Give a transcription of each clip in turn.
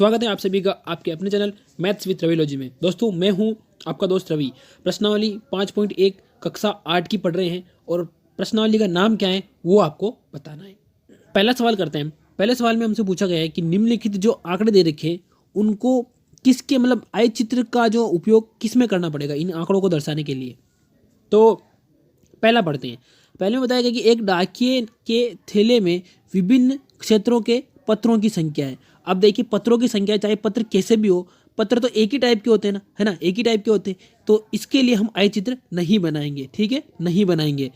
स्वागत है आप सभी का आपके अपने चैनल मैथ्स विद रविलॉजी में। दोस्तों मैं हूं आपका दोस्त रवि। प्रश्नावली 5.1 कक्षा 8 की पढ़ रहे हैं और प्रश्नावली का नाम क्या है वो आपको बताना है। पहला सवाल करते हैं। पहले सवाल में हमसे पूछा गया है कि निम्नलिखित जो आंकड़े दे रखे हैं उनको किसके आय चित्र का जो उपयोग किस में करना पड़ेगा इन आंकड़ों को दर्शाने के लिए। तो पहला पढ़ते हैं। पहले में बताया गया कि एक डाकिए के थैले में विभिन्न क्षेत्रों के पत्रों की संख्या है। अब देखिए पत्रों की संख्या, चाहे पत्र कैसे भी हो, पत्र तो एक ही टाइप के होते हैं ना, है ना, एक ही टाइप के होते हैं। तो इसके लिए हम आय चित्र नहीं बनाएंगे, ठीक है, नहीं बनाएंगे।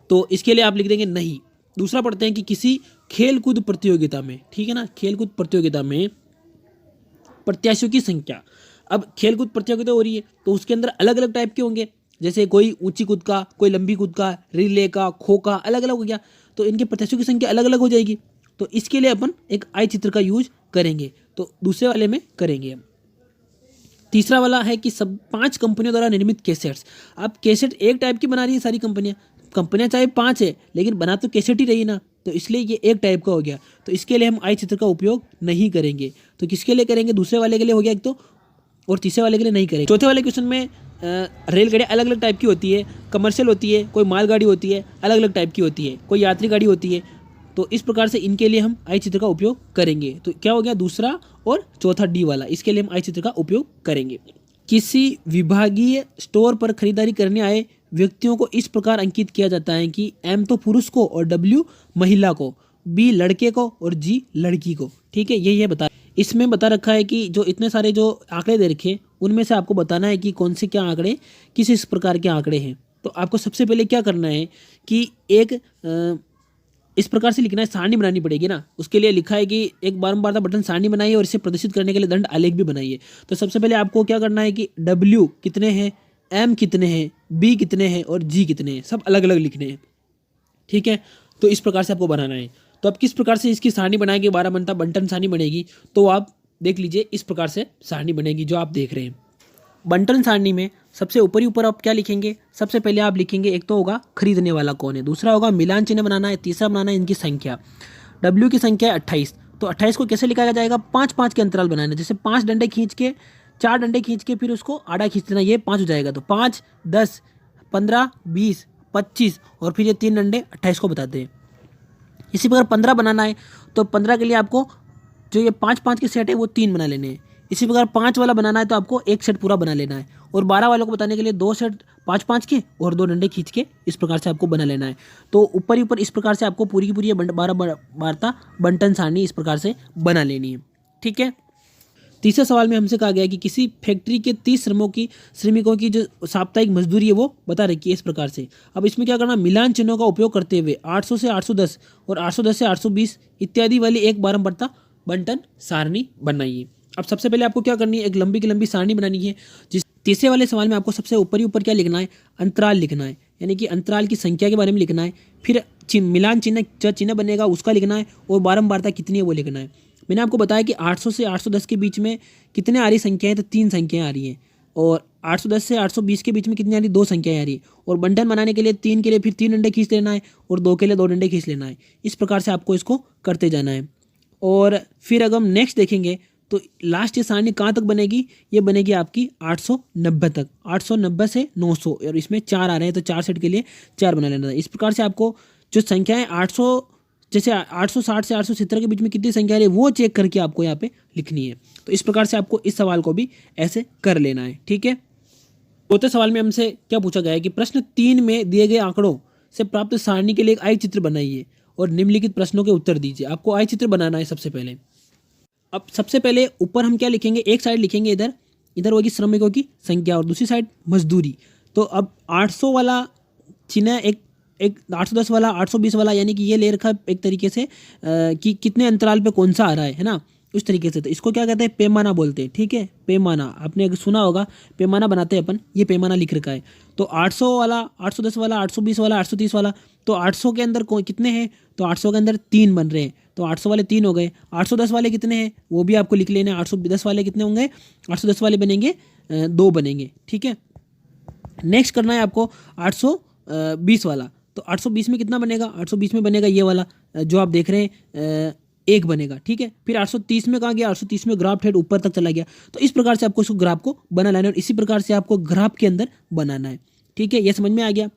तो इसके लिए आप लिख देंगे नहीं। दूसरा पढ़ते हैं कि किसी खेलकूद प्रतियोगिता में, ठीक है ना, खेलकूद प्रतियोगिता में प्रत्याशियों की संख्या। अब खेलकूद प्रतियोगिता हो रही है तो उसके अंदर अलग अलग टाइप के होंगे, जैसे कोई ऊंची कूद का, कोई लंबी कूद का, रिले का, खो का, अलग अलग हो गया। तो इनके प्रत्याशियों की संख्या अलग अलग हो जाएगी। तो इसके लिए अपन एक आय चित्र का यूज करेंगे। तो दूसरे वाले में करेंगे हम। तीसरा वाला है कि सब 5 कंपनियों द्वारा निर्मित कैसेट्स। अब कैसेट एक टाइप की बना रही है सारी कंपनियां चाहे 5 है लेकिन बना तो कैसेट ही रही ना, तो इसलिए ये एक टाइप का हो गया। तो इसके लिए हम आय चित्र का उपयोग नहीं करेंगे। तो किसके लिए करेंगे? दूसरे वाले के लिए हो गया एक तो, और तीसरे वाले के लिए नहीं करेंगे। चौथे वाले क्वेश्चन में रेलगाड़ी अलग अलग टाइप की होती है, कमर्शियल होती है, कोई मालगाड़ी होती है, अलग अलग टाइप की होती है, कोई यात्री गाड़ी होती है। तो इस प्रकार से इनके लिए हम आय चित्र का उपयोग करेंगे। तो क्या हो गया? दूसरा और चौथा डी वाला, इसके लिए हम आय चित्र का उपयोग करेंगे। किसी विभागीय स्टोर पर खरीदारी करने आए व्यक्तियों को इस प्रकार अंकित किया जाता है कि एम तो पुरुष को और डब्ल्यू महिला को, बी लड़के को और जी लड़की को, ठीक है। यही है बता, इसमें बता रखा है कि जो इतने सारे जो आंकड़े दे रखे उनमें से आपको बताना है कि कौन से क्या आंकड़े किस इस प्रकार के आंकड़े हैं। तो आपको सबसे पहले क्या करना है कि एक इस प्रकार से लिखना है, सारणी बनानी पड़ेगी ना। उसके लिए लिखा है कि एक बारंबारता बटन सारणी बनाइए और इसे प्रदर्शित करने के लिए दंड आलेख भी बनाइए। तो सबसे पहले आपको क्या करना है कि डब्ल्यू कितने हैं, एम कितने हैं, बी कितने हैं और जी कितने हैं, सब अलग अलग लिखने हैं, ठीक है। तो इस प्रकार से आपको बनाना है। तो अब किस प्रकार से इसकी सारणी बनाएंगे, 12 बंटन सारणी बनेगी। तो आप देख लीजिए इस प्रकार से सारणी बनेगी जो आप देख रहे हैं। बंटन सारणी में सबसे ऊपर आप क्या लिखेंगे? सबसे पहले आप लिखेंगे, एक तो होगा खरीदने वाला कौन है, दूसरा होगा मिलान चिन्ह बनाना है, तीसरा बनाना है इनकी संख्या। डब्ल्यू की संख्या है 28। तो 28 को कैसे लिखा जाएगा? 5-5 के अंतराल बनाना, जैसे 5 डंडे खींच के, 4 डंडे खींच के फिर उसको आड़ा खींच देना, ये 5 हो जाएगा। तो 5, 10, 15, 20, 25 और फिर ये 3 डंडे 28 को बताते हैं। इसी प्रकार 15 बनाना है तो 15 के लिए आपको जो ये 5-5 के सेट है वो 3 बना लेने हैं। इसी प्रकार 5 वाला बनाना है तो आपको एक सेट पूरा बना लेना है। और 12 वालों को बताने के लिए 2 सेट 5-5 के और 2 डंडे खींच के इस प्रकार से आपको बना लेना है। तो ऊपर ही ऊपर इस प्रकार से आपको पूरी की पूरी 12 वार्ता बंटन सारणी इस प्रकार से बना लेनी है, ठीक है। तीसरे सवाल में हमसे कहा गया कि किसी फैक्ट्री के 30 श्रमिकों की जो साप्ताहिक मजदूरी है वो बता रखी है इस प्रकार से। अब इसमें क्या करना? मिलान चिन्हों का उपयोग करते हुए 800 से 810 और 810 से 820 इत्यादि वाली एक बारंबारता बंटन सारणी बनाइए। अब सबसे पहले आपको क्या करनी है? एक लंबी की लंबी सारणी बनानी है। जिस तीसरे वाले सवाल में आपको सबसे ऊपर क्या लिखना है? अंतराल लिखना है, यानी कि अंतराल की संख्या के बारे में लिखना है। फिर मिलान चिन्ह, जो चिन्ह बनेगा उसका लिखना है और बारंबारता कितनी है वो लिखना है। मैंने आपको बताया कि 800 से 810 के बीच में कितने आ रही संख्याएं? तो 3 संख्याएं आ रही हैं। और 810 से 820 के बीच में कितनी आ रही? 2 संख्याएं आ रही है। और बंटन बनाने के लिए 3 के लिए फिर 3 डंडे खींच लेना है और 2 के लिए 2 डंडे खींच लेना है। इस प्रकार से आपको इसको करते जाना है। और फिर अगर हम नेक्स्ट देखेंगे तो लास्ट ये सारणी कहाँ तक बनेगी? ये बनेगी आपकी 890 तक, 890 से 900, और इसमें 4 आ रहे हैं तो 4 सेट के लिए 4 बना लेना है। इस प्रकार से आपको जो संख्याएं 800, जैसे 860 से 870 के बीच में कितनी संख्या आ रही है वो चेक करके आपको यहाँ पे लिखनी है। तो इस प्रकार से आपको इस सवाल को भी ऐसे कर लेना है, ठीक है। चौथे सवाल में हमसे क्या पूछा गया है कि प्रश्न 3 में दिए गए आंकड़ों से प्राप्त सारणी के लिए एक आय चित्र बनाइए और निम्नलिखित प्रश्नों के उत्तर दीजिए। आपको आय चित्र बनाना है सबसे पहले। अब सबसे पहले ऊपर हम क्या लिखेंगे? एक साइड लिखेंगे इधर होगी श्रमिकों की संख्या और दूसरी साइड मजदूरी। तो अब 800 वाला चिन्ह एक 810 वाला, 820 वाला, यानी कि ये ले रखा है एक तरीके से कि कितने अंतराल पे कौन सा आ रहा है ना, उस तरीके से। तो इसको क्या कहते हैं? पैमाना बोलते हैं, ठीक है। पैमाना आपने अगर सुना होगा, पैमाना बनाते हैं अपन, ये पैमाना लिख रखा है। तो 800 वाला, 810 वाला, 820 वाला, 830 वाला, तो 800 के अंदर कितने हैं? तो 800 के अंदर 3 बन रहे हैं, तो 800 वाले 3 हो गए। 810 वाले कितने हैं वो भी आपको लिख लेने हैं। 810 वाले कितने होंगे? 810 वाले बनेंगे 2 बनेंगे, ठीक है। नेक्स्ट करना है आपको 820 वाला। तो 820 में कितना बनेगा? 820 में बनेगा ये वाला जो आप देख रहे हैं 1 बनेगा। ठीक है, फिर 830 में कहाँ गया, 830 में ग्राफ हेड ऊपर तक चला गया। तो इस प्रकार से आपको इसको ग्राफ को बनाना है और इसी प्रकार से आपको ग्राफ के अंदर बनाना है। ठीक है, ये समझ में आ गया।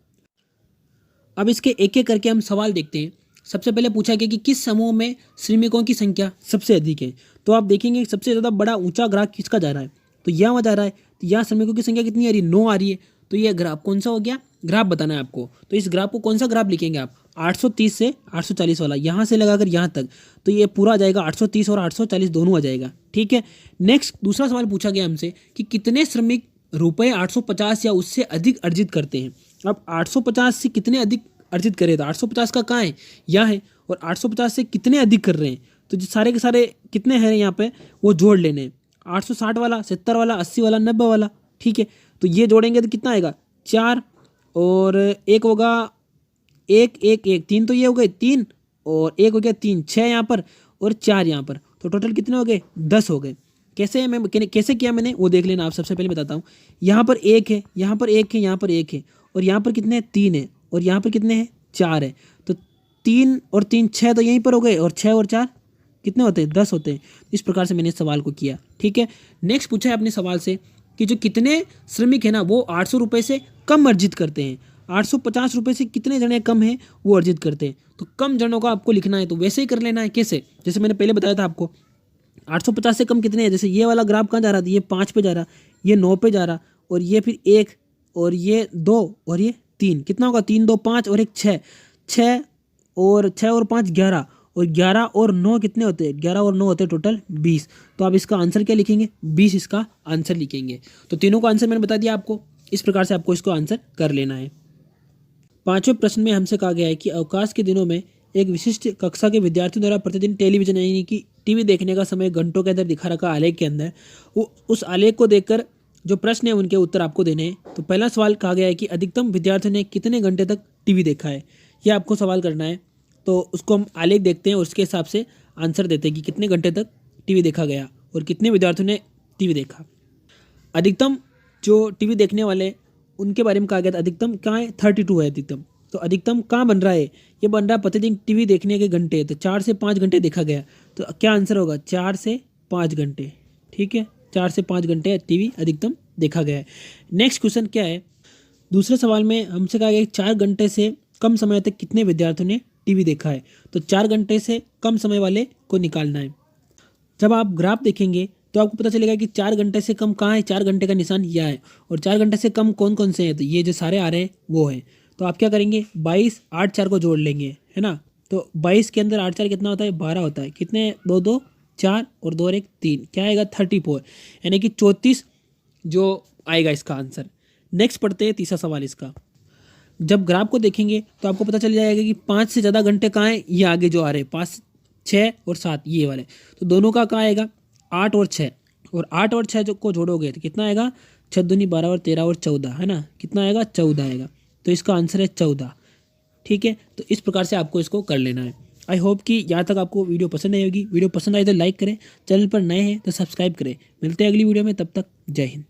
अब इसके एक एक करके हम सवाल देखते हैं। सबसे पहले पूछा गया कि किस समूह में श्रमिकों की संख्या सबसे अधिक है। तो आप देखेंगे सबसे ज़्यादा बड़ा ऊंचा ग्राफ किसका जा रहा है, तो यहाँ जा रहा है। तो यहाँ श्रमिकों की संख्या कितनी आ रही है, 9 आ रही है। तो ये ग्राफ कौन सा हो गया, ग्राफ बताना है आपको। तो इस ग्राफ को कौन सा ग्राफ लिखेंगे आप, 830 से 840 वाला, यहाँ से लगाकर यहाँ तक। तो ये पूरा आ जाएगा 830 और 840 दोनों आ जाएगा। ठीक है, नेक्स्ट दूसरा सवाल पूछा गया हमसे कि कितने श्रमिक रुपये 850 या उससे अधिक अर्जित करते हैं। अब 850 से कितने अधिक अर्जित करे, तो 850 का कहाँ है, यहाँ है, और 850 से कितने अधिक कर रहे हैं, तो जो सारे के सारे कितने हैं यहाँ पे वो जोड़ लेने हैं। 860 वाला, 70 वाला, 80 वाला, 90 वाला। ठीक है, तो ये जोड़ेंगे तो कितना आएगा, 4 और 1 होगा 1 1 1, 3 तो ये हो गए 3 और 1 हो गया 3, 6 यहाँ पर और 4 यहाँ पर। तो टोटल कितने हो गए, 10 हो गए। कैसे किया मैंने वो देख लेना आप। सबसे पहले बताता हूँ, यहाँ पर 1 है, यहाँ पर 1 है, यहाँ पर 1 है, और यहाँ पर कितने हैं, 3 है, और यहाँ पर कितने हैं, 4 है। तो 3 और 3 6 तो यहीं पर हो गए, और 6 और 4 कितने होते हैं, 10 होते हैं। इस प्रकार से मैंने इस सवाल को किया। ठीक है, नेक्स्ट पूछा है अपने सवाल से कि जो कितने श्रमिक है ना वो 800 रुपये से कम अर्जित करते हैं। 850 रुपये से कितने जने कम हैं वो अर्जित करते हैं। तो कम जनों का आपको लिखना है, तो वैसे ही कर लेना है। कैसे, जैसे मैंने पहले बताया था आपको, 850 से कम कितने हैं। जैसे ये वाला ग्राफ कहाँ जा रहा था, ये 5 पे जा रहा, ये 9 पे जा रहा, और ये फिर 1 और ये 2 और ये 3, कितना होगा, 3 2 5 और 1 6, 6 और 5 11, और 11 और 9 कितने होते हैं, 11 और 9 होते हैं टोटल 20। तो आप इसका आंसर क्या लिखेंगे, 20 इसका आंसर लिखेंगे। तो तीनों का आंसर मैंने बता दिया आपको। इस प्रकार से आपको इसको आंसर कर लेना है। 5वें प्रश्न में हमसे कहा गया है कि अवकाश के दिनों में एक विशिष्ट कक्षा के विद्यार्थियों द्वारा प्रतिदिन टेलीविजन यानी कि टीवी देखने का समय घंटों के अंदर दिखा रखा आलेख के अंदर उस आलेख को देखकर जो प्रश्न है उनके उत्तर आपको देने हैं। तो पहला सवाल कहा गया है कि अधिकतम विद्यार्थियों ने कितने घंटे तक टीवी देखा है, यह आपको सवाल करना है। तो उसको हम आलेख देखते हैं और उसके हिसाब से आंसर देते हैं कि कितने घंटे तक टीवी देखा गया और कितने विद्यार्थियों ने टीवी देखा। अधिकतम जो टीवी देखने वाले उनके बारे में कहा गया था, अधिकतम कहाँ है, 32 है अधिकतम। तो अधिकतम कहाँ बन रहा है, ये बन रहा है प्रतिदिन टीवी देखने के घंटे। तो 4 से 5 घंटे देखा गया, तो क्या आंसर होगा, 4 से 5 घंटे। ठीक है, 4 से 5 घंटे टीवी अधिकतम देखा गया है। नेक्स्ट क्वेश्चन क्या है, दूसरे सवाल में हमसे कहा गया 4 घंटे से कम समय तक कितने विद्यार्थियों ने टीवी देखा है। तो 4 घंटे से कम समय वाले को निकालना है। जब आप ग्राफ देखेंगे तो आपको पता चलेगा कि 4 घंटे से कम कहाँ है, 4 घंटे का निशान यह है, और 4 घंटे से कम कौन कौन से हैं, तो ये जो सारे आ रहे हैं वो है। तो आप क्या करेंगे, 22 8 4 को जोड़ लेंगे, है ना। तो 22 के अंदर 8 4 कितना होता है, 12 होता है। कितने, 2 2 4 और 2 और 1 3, क्या आएगा 34, यानी कि 34 जो आएगा इसका आंसर। नेक्स्ट पढ़ते हैं तीसरा सवाल इसका। जब ग्राफ को देखेंगे तो आपको पता चल जाएगा कि 5 से ज़्यादा घंटे कहाँ हैं, ये आगे जो आ रहे हैं 5 6 और 7 ये वाले, तो दोनों का कहाँ आएगा, 8 और 6, और 8 और 6 जो को जोड़ोगे तो कितना आएगा, 6 दूनी 12 और 13 और 14, है ना, कितना आएगा 14 आएगा। तो इसका आंसर है 14। ठीक है, तो इस प्रकार से आपको इसको कर लेना है। आई होप कि यहाँ तक आपको वीडियो पसंद आई होगी। वीडियो पसंद आए तो लाइक करें, चैनल पर नए हैं तो सब्सक्राइब करें। मिलते हैं अगली वीडियो में, तब तक जय हिंद।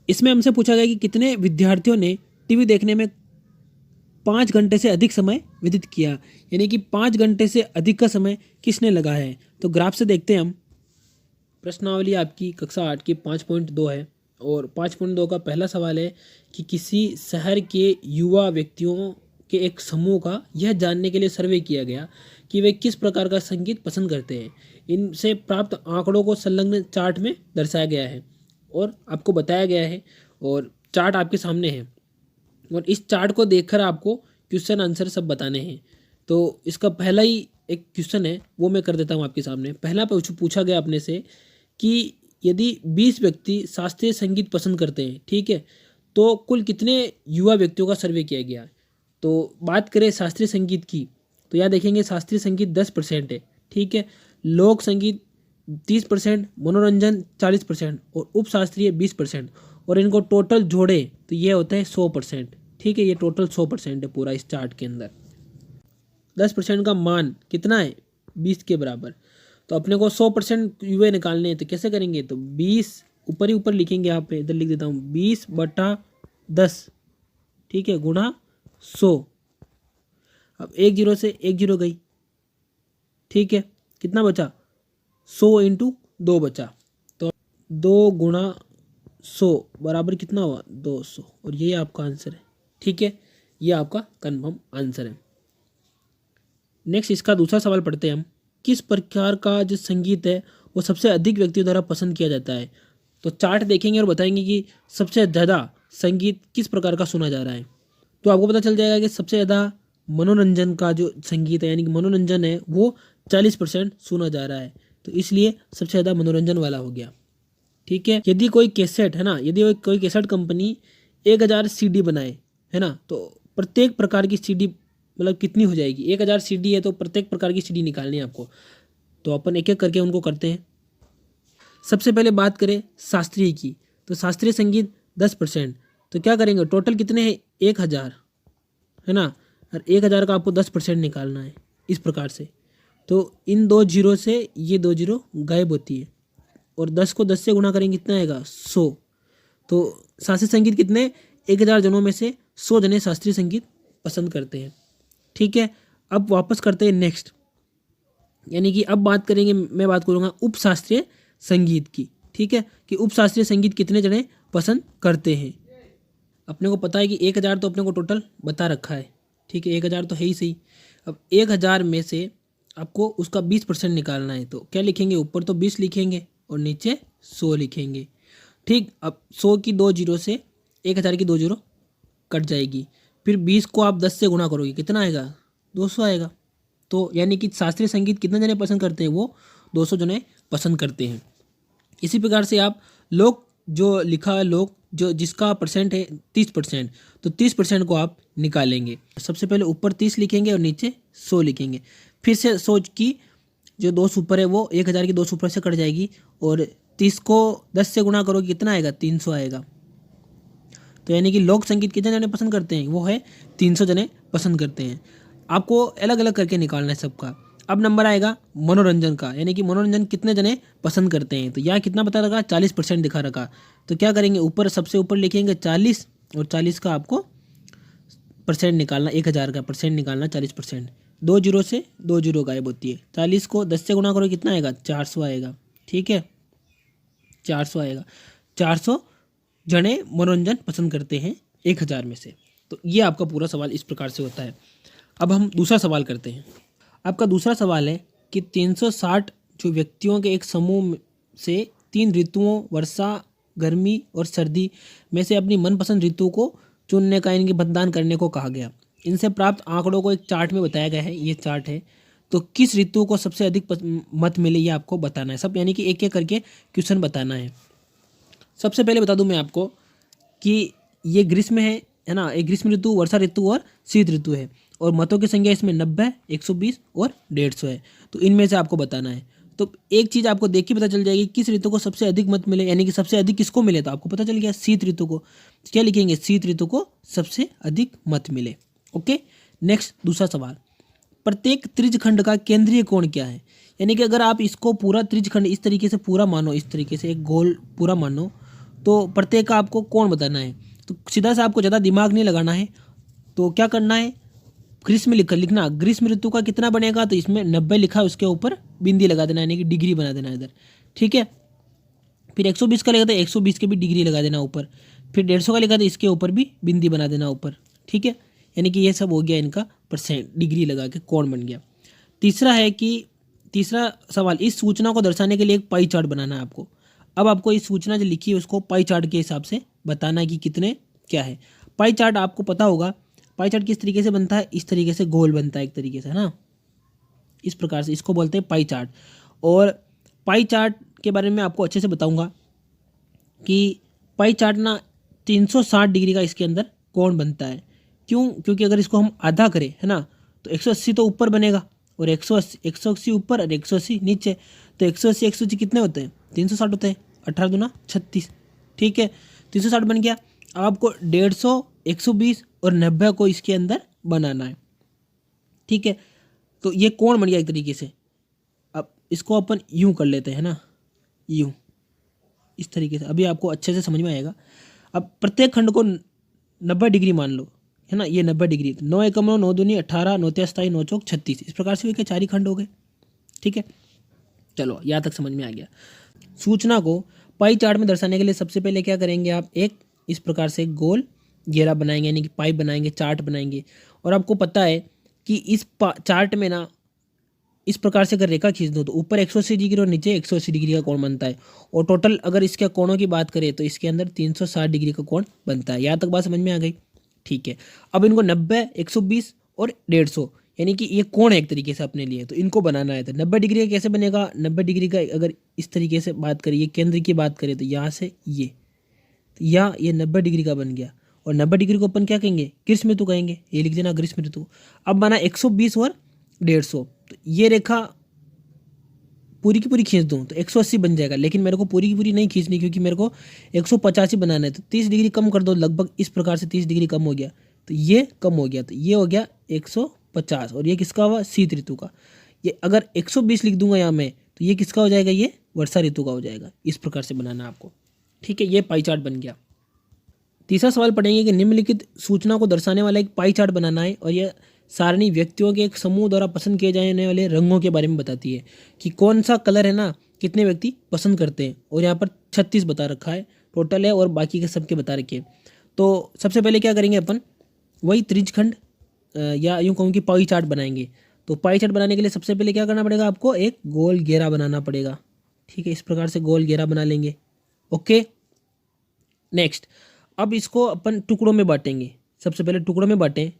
इसमें हमसे पूछा गया कि कितने विद्यार्थियों ने टीवी देखने में 5 घंटे से अधिक समय व्यतीत किया, यानी कि 5 घंटे से अधिक का समय किसने लगाया है। तो ग्राफ से देखते हैं हम। प्रश्नावली आपकी कक्षा 8 की 5.2 है, और 5.2 का पहला सवाल है कि किसी शहर के युवा व्यक्तियों के एक समूह का यह जानने के लिए सर्वे किया गया कि वे किस प्रकार का संगीत पसंद करते हैं। इनसे प्राप्त आंकड़ों को संलग्न चार्ट में दर्शाया गया है और आपको बताया गया है, और चार्ट आपके सामने है, और इस चार्ट को देखकर आपको क्वेश्चन आंसर सब बताने हैं। तो इसका पहला ही एक क्वेश्चन है वो मैं कर देता हूँ आपके सामने। पहला पूछा गया अपने से कि यदि 20 व्यक्ति शास्त्रीय संगीत पसंद करते हैं, ठीक है, तो कुल कितने युवा व्यक्तियों का सर्वे किया गया है। तो बात करें शास्त्रीय संगीत की, तो यहाँ देखेंगे शास्त्रीय संगीत 10% है, ठीक है, लोक संगीत 30%, मनोरंजन 40% और उपशास्त्रीय 20%, और इनको टोटल जोड़े तो ये होता है 100%। ठीक है, ये टोटल 100% है पूरा इस चार्ट के अंदर। 10% का मान कितना है, 20 के बराबर। तो अपने को 100% युवा निकालने हैं, तो कैसे करेंगे, तो 20 ऊपर ही ऊपर लिखेंगे, यहाँ पे इधर लिख देता हूँ 20/10, ठीक है, गुणा 100। अब 1 0 से 1 0 गई, ठीक है, कितना बचा, 100 इंटू 2 बचा, तो 2 गुणा 100 बराबर कितना हुआ, 200, और ये आपका आंसर है। ठीक है, ये आपका कन्फर्म आंसर है। नेक्स्ट इसका दूसरा सवाल पढ़ते हैं हम। किस प्रकार का जो संगीत है वो सबसे अधिक व्यक्तियों द्वारा पसंद किया जाता है। तो चार्ट देखेंगे और बताएंगे कि सबसे ज़्यादा संगीत किस प्रकार का सुना जा रहा है। तो आपको पता चल जाएगा कि सबसे ज़्यादा मनोरंजन का जो संगीत है, यानी कि मनोरंजन है, वो 40% सुना जा रहा है। तो इसलिए सबसे ज़्यादा मनोरंजन वाला हो गया। ठीक है, यदि कोई कैसेट है ना, यदि कोई कैसेट कंपनी 1000 CD बनाए, है ना, तो प्रत्येक प्रकार की CD मतलब कितनी हो जाएगी, 1000 CD है तो प्रत्येक प्रकार की CD निकालनी है आपको। तो अपन एक एक करके उनको करते हैं। सबसे पहले बात करें शास्त्रीय की, तो शास्त्रीय संगीत 10%, तो क्या करेंगे, टोटल कितने हैं, 1000, है ना, और 1000 का आपको 10% निकालना है इस प्रकार से। तो इन 2 जीरो से ये 2 जीरो गायब होती है, और 10 को 10 से गुणा करेंगे कितना आएगा, 100। तो शास्त्रीय संगीत कितने, 1000 जनों में से 100 जने शास्त्रीय संगीत पसंद करते हैं। ठीक है, अब वापस करते हैं नेक्स्ट, यानी कि अब बात करेंगे, मैं बात करूँगा उपशास्त्रीय संगीत की। ठीक है, कि उपशास्त्रीय संगीत कितने जने पसंद करते हैं। अपने को पता है कि 1000 तो अपने को टोटल बता रखा है। ठीक है, 1000 तो है ही सही। अब 1000 में से आपको उसका 20% निकालना है, तो क्या लिखेंगे, ऊपर तो 20 लिखेंगे और नीचे 100 लिखेंगे। ठीक, अब 100 की 2 जीरो से 1000 की 2 जीरो कट जाएगी, फिर 20 को आप 10 से गुणा करोगे, कितना आएगा, 200 आएगा। तो यानी कि शास्त्रीय संगीत कितने जने पसंद करते हैं, वो 200 जने पसंद करते हैं। इसी प्रकार से आप लोग जो लिखा है, लोग जो जिसका परसेंट है 30%, तो 30% को आप निकालेंगे। सबसे पहले ऊपर 30 लिखेंगे और नीचे 100 लिखेंगे। फिर से 100 की जो 2 ऊपर है वो 1000 की 2 ऊपर से कट जाएगी, और 30 को 10 से गुणा करोगे कितना आएगा, 300 आएगा। तो यानी कि लोक संगीत कितने जने पसंद करते हैं, वो है 300 जने पसंद करते हैं। आपको अलग अलग करके निकालना है सबका। अब नंबर आएगा मनोरंजन का, यानी कि मनोरंजन कितने जने पसंद करते हैं। तो यहाँ कितना बता रखा, 40% दिखा रखा। तो क्या करेंगे, ऊपर सबसे ऊपर लिखेंगे 40, और 40 का आपको परसेंट निकालना, 1000 का परसेंट निकालना 40%। 2 जीरो से 2 जीरो गायब होती है। 40 को 10 से गुणा करो कितना आएगा, 400 आएगा। ठीक है, 400 आएगा। 400 जने मनोरंजन पसंद करते हैं 1000 में से। तो ये आपका पूरा सवाल इस प्रकार से होता है। अब हम दूसरा सवाल करते हैं। आपका दूसरा सवाल है कि 360 जो व्यक्तियों के एक समूह से 3 ऋतुओं वर्षा, गर्मी और सर्दी में से अपनी मनपसंद ऋतु को चुनने का, इनके मतदान करने को कहा गया। इनसे प्राप्त आंकड़ों को एक चार्ट में बताया गया है, ये चार्ट है। तो किस ऋतु को सबसे अधिक मत मिले ये आपको बताना है सब, यानी कि एक एक करके क्वेश्चन बताना है। सबसे पहले बता दूं मैं आपको कि ये ग्रीष्म है ना, एक ग्रीष्म ऋतु, वर्षा ऋतु और शीत ऋतु है, और मतों की संख्या इसमें 90, 120 और 150 है। तो इनमें से आपको बताना है। तो एक चीज़ आपको देख के पता चल जाएगी किस ऋतु को सबसे अधिक मत मिले, यानी कि सबसे अधिक किसको मिले। तो आपको पता चल गया शीत ऋतु को। क्या लिखेंगे, शीत ऋतु को सबसे अधिक मत मिले। ओके, नेक्स्ट दूसरा सवाल, प्रत्येक त्रिज्यखंड का केंद्रीय कोण क्या है। यानी कि अगर आप इसको पूरा त्रिज्यखंड इस तरीके से पूरा मानो, इस तरीके से एक गोल पूरा मानो, तो प्रत्येक का आपको कोण बताना है। तो सीधा से आपको ज़्यादा दिमाग नहीं लगाना है। तो क्या करना है, ग्रीष्म लिखना, ग्रीष्म ऋतु का कितना बनेगा, तो इसमें 90 लिखा है, उसके ऊपर बिंदी लगा देना, यानी कि डिग्री बना देना इधर। ठीक है, फिर 120 का लिखा था, 120 के भी डिग्री लगा देना ऊपर। फिर 150 का लिखा था, इसके ऊपर भी बिंदी बना देना ऊपर। ठीक है, यानी कि ये सब हो गया इनका परसेंट, डिग्री लगा के कोण बन गया। तीसरा है कि तीसरा सवाल, इस सूचना को दर्शाने के लिए एक पाई चार्ट बनाना है आपको। अब आपको इस सूचना जो लिखी है उसको पाई चार्ट के हिसाब से बताना है कि कितने क्या है। पाई चार्ट आपको पता होगा, पाई चार्ट किस तरीके से बनता है, इस तरीके से गोल बनता है एक तरीके से, है ना, इस प्रकार से इसको बोलते हैं पाई चार्ट। और पाई चार्ट के बारे में आपको अच्छे से बताऊंगा कि पाई चार्ट ना 360 डिग्री का इसके अंदर कोण बनता है। क्यों, क्योंकि अगर इसको हम आधा करें, है ना, तो 180 तो ऊपर बनेगा, और 180 ऊपर और 180 नीचे। तो 180 180 कितने होते हैं, 360 होते हैं। 18 दूना 36। ठीक है, 360 बन गया। अब आपको 150, 120 और 90 को इसके अंदर बनाना है। ठीक है, तो ये कोण बन गया एक तरीके से। अब इसको अपन यूं कर लेते हैं ना, यूं, इस तरीके से। अभी आपको अच्छे से समझ में आएगा। अब प्रत्येक खंड को 90 डिग्री मान लो, है ना, ये 90 डिग्री। 9 एकम 9, 9 दूनी 18, 9 तिया 27, 9 चौक 36। इस प्रकार से क्या 4 ही खंड हो गए। ठीक है, चलो यहाँ तक समझ में आ गया। सूचना को पाई चार्ट में दर्शाने के लिए सबसे पहले क्या करेंगे आप, एक इस प्रकार से गोल घेरा बनाएंगे, यानी कि पाई बनाएंगे, चार्ट बनाएंगे। और आपको पता है कि इस चार्ट में ना इस प्रकार से अगर रेखा खींच दो तो ऊपर 180 डिग्री और नीचे 180 डिग्री का कोण बनता है। और टोटल अगर इसके कोणों की बात करें तो इसके अंदर 360 डिग्री का कोण बनता है। यहाँ तक बात समझ में आ गई? ठीक है। अब इनको 90, 120 और 150, यानी कि ये कोण है एक तरीके से अपने लिए, तो इनको बनाना है। तो 90 डिग्री का कैसे बनेगा? 90 डिग्री का अगर इस तरीके से बात करें, ये केंद्र की बात करें तो यहाँ से ये, तो यहाँ ये 90 डिग्री का बन गया। और 90 डिग्री को अपन क्या कहेंगे? ग्रीष्म ऋतु कहेंगे। ये लिख देना, ग्रीष्म ऋतु। अब बना 120 और 150, तो ये रेखा पूरी की पूरी खींच दूँ तो 180 बन जाएगा, लेकिन मेरे को पूरी की पूरी नहीं खींचनी, क्योंकि मेरे को 185 बनाना है। तो 30 डिग्री कम कर दो, लगभग इस प्रकार से 30 डिग्री कम हो गया, तो ये कम हो गया, तो ये हो गया 150। और ये किसका हुआ? शीत ऋतु का। ये अगर 120 लिख दूंगा यहाँ में, तो ये किसका हो जाएगा? ये वर्षा ऋतु का हो जाएगा। इस प्रकार से बनाना आपको, ठीक है। ये पाई चार्ट बन गया। तीसरा सवाल पढ़ेंगे कि निम्नलिखित सूचना को दर्शाने वाला एक पाई चार्ट बनाना है, और यह सारणी व्यक्तियों के एक समूह द्वारा पसंद किए जाने वाले रंगों के बारे में बताती है कि कौन सा कलर है ना कितने व्यक्ति पसंद करते हैं। और यहाँ पर 36 बता रखा है टोटल है, और बाकी के सबके बता रखे हैं। तो सबसे पहले क्या करेंगे अपन, वही त्रिज्यखंड या यूँ कहूँ कि पाई चार्ट बनाएंगे। तो पाई चार्ट बनाने के लिए सबसे पहले क्या करना पड़ेगा आपको? एक गोल घेरा बनाना पड़ेगा, ठीक है। इस प्रकार से गोल घेरा बना लेंगे, ओके। नेक्स्ट, अब इसको अपन टुकड़ों में बांटेंगे। सबसे पहले टुकड़ों में बांटें,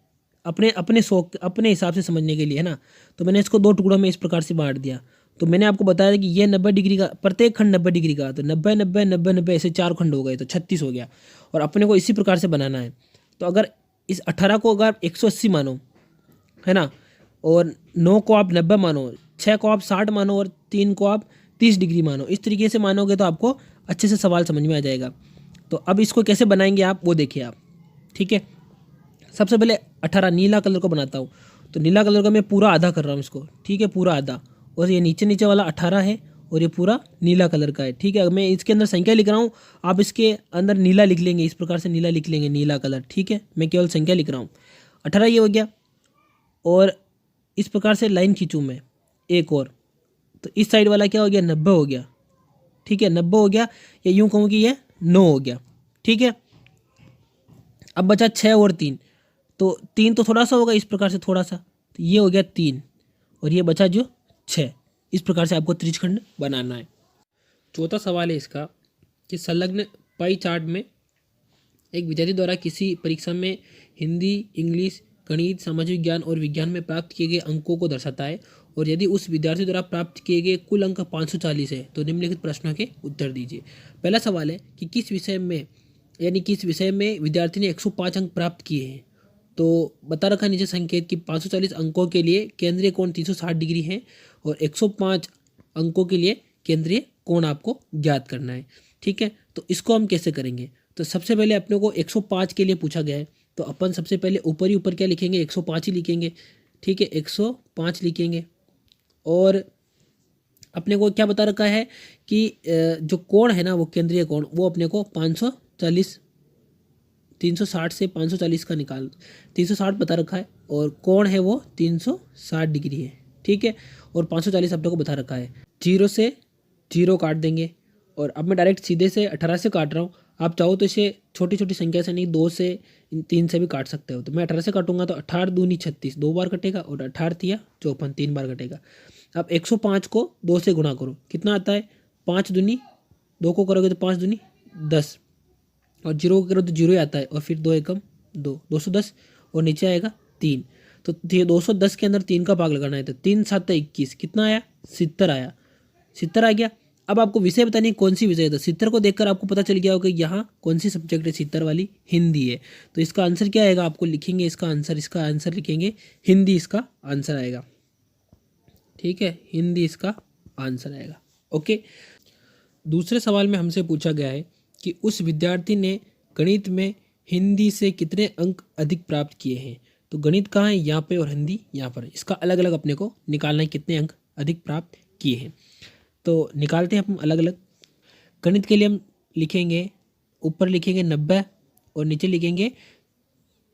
अपने अपने शौक अपने हिसाब से समझने के लिए, है ना। तो मैंने इसको 2 टुकड़ों में इस प्रकार से बांट दिया। तो मैंने आपको बताया कि ये 90 डिग्री का, प्रत्येक खंड 90 डिग्री का, तो 90 90 90 90 ऐसे 4 खंड हो गए, तो 36 हो गया। और अपने को इसी प्रकार से बनाना है। तो अगर इस 18 को अगर 180 मानो, है ना, और 9 को आप 90 मानो, 6 को आप 60 मानो, और 3 को आप 30 डिग्री मानो, इस तरीके से मानोगे तो आपको अच्छे से सवाल समझ में आ जाएगा। तो अब इसको कैसे बनाएंगे आप, वो देखिए आप, ठीक है। सबसे पहले 18 नीला कलर को बनाता हूँ। तो नीला कलर का मैं पूरा आधा कर रहा हूँ इसको, ठीक है, पूरा आधा। और ये नीचे नीचे वाला 18 है, और ये पूरा नीला कलर का है, ठीक है। मैं इसके अंदर संख्या लिख रहा हूँ, आप इसके अंदर नीला लिख लेंगे, इस प्रकार से नीला लिख लेंगे, नीला कलर, ठीक है। मैं केवल संख्या लिख रहा हूँ। 18 ये हो गया। और इस प्रकार से लाइन खींचूँ मैं एक और, तो इस साइड वाला क्या हो गया? 90 हो गया, ठीक है, 90 हो गया। या यूँ कहूँ कि ये 9 हो गया, ठीक है। अब बचा 6 और 3, तो 3 तो थोड़ा सा होगा, इस प्रकार से थोड़ा सा, तो ये हो गया 3, और ये बचा जो 6। इस प्रकार से आपको त्रिज्यखंड बनाना है। चौथा सवाल है इसका कि संलग्न पाई चार्ट में एक विद्यार्थी द्वारा किसी परीक्षा में हिंदी, इंग्लिश, गणित, सामाजिक विज्ञान और विज्ञान में प्राप्त किए गए अंकों को दर्शाता है। और यदि उस विद्यार्थी द्वारा प्राप्त किए गए कुल अंक 540 है तो निम्नलिखित प्रश्नों के उत्तर दीजिए। पहला सवाल है कि किस विषय में, यानी किस विषय में विद्यार्थी ने 105 अंक प्राप्त किए हैं। तो बता रखा नीचे संकेत कि 540 अंकों के लिए केंद्रीय कोण 360 डिग्री है, और 105 अंकों के लिए केंद्रीय कोण आपको ज्ञात करना है, ठीक है। तो इसको हम कैसे करेंगे? तो सबसे पहले अपने को 105 के लिए पूछा गया है, तो अपन सबसे पहले ऊपर ही ऊपर क्या लिखेंगे? 105 ही लिखेंगे, ठीक है, 105 लिखेंगे। और अपने को क्या बता रखा है कि जो कोण है ना, वो केंद्रीय कोण, वो अपने को 540, 360 से 540 का निकाल, 360 बता रखा है, और कोण है वो 360 डिग्री है, ठीक है। और 540 अपने को बता रखा है। 0 से 0 काट देंगे, और अब मैं डायरेक्ट सीधे से 18 से काट रहा हूँ। आप चाहो तो इसे छोटी छोटी संख्या से नहीं, 2 से 3 से भी काट सकते हो। तो मैं 18 से काटूंगा तो 18 दूनी 36, 2 बार कटेगा, और 18 तिया 54, 3 बार कटेगा। अब 105 को 2 से गुणा करो, कितना आता है? 5 दूनी, 2 को करोगे तो 5 दूनी 10, और 0 को करो तो 0 ही आता है, और फिर 2 एकम 2, 210, और नीचे आएगा 3। तो 210 के अंदर 3 का भाग लगाना है, तो 3 7 21, कितना आया? 70 आया, 70 आ गया। अब आपको विषय बतानी है, कौन सी विषय है। तो 70 को देखकर आपको पता चल गया होगा कि यहाँ कौन सी सब्जेक्ट है, 70 वाली हिंदी है। तो इसका आंसर क्या आएगा? आपको लिखेंगे इसका आंसर लिखेंगे हिंदी, इसका आंसर आएगा, ठीक है, हिंदी इसका आंसर आएगा, ओके। दूसरे सवाल में हमसे पूछा गया है कि उस विद्यार्थी ने गणित में हिंदी से कितने अंक अधिक प्राप्त किए हैं। तो गणित कहाँ है? यहाँ पे, और हिंदी यहाँ पर। इसका अलग अलग अपने को निकालना है, कितने अंक अधिक प्राप्त किए हैं। तो निकालते हैं हम अलग अलग। गणित के लिए हम लिखेंगे, ऊपर लिखेंगे 90, और नीचे लिखेंगे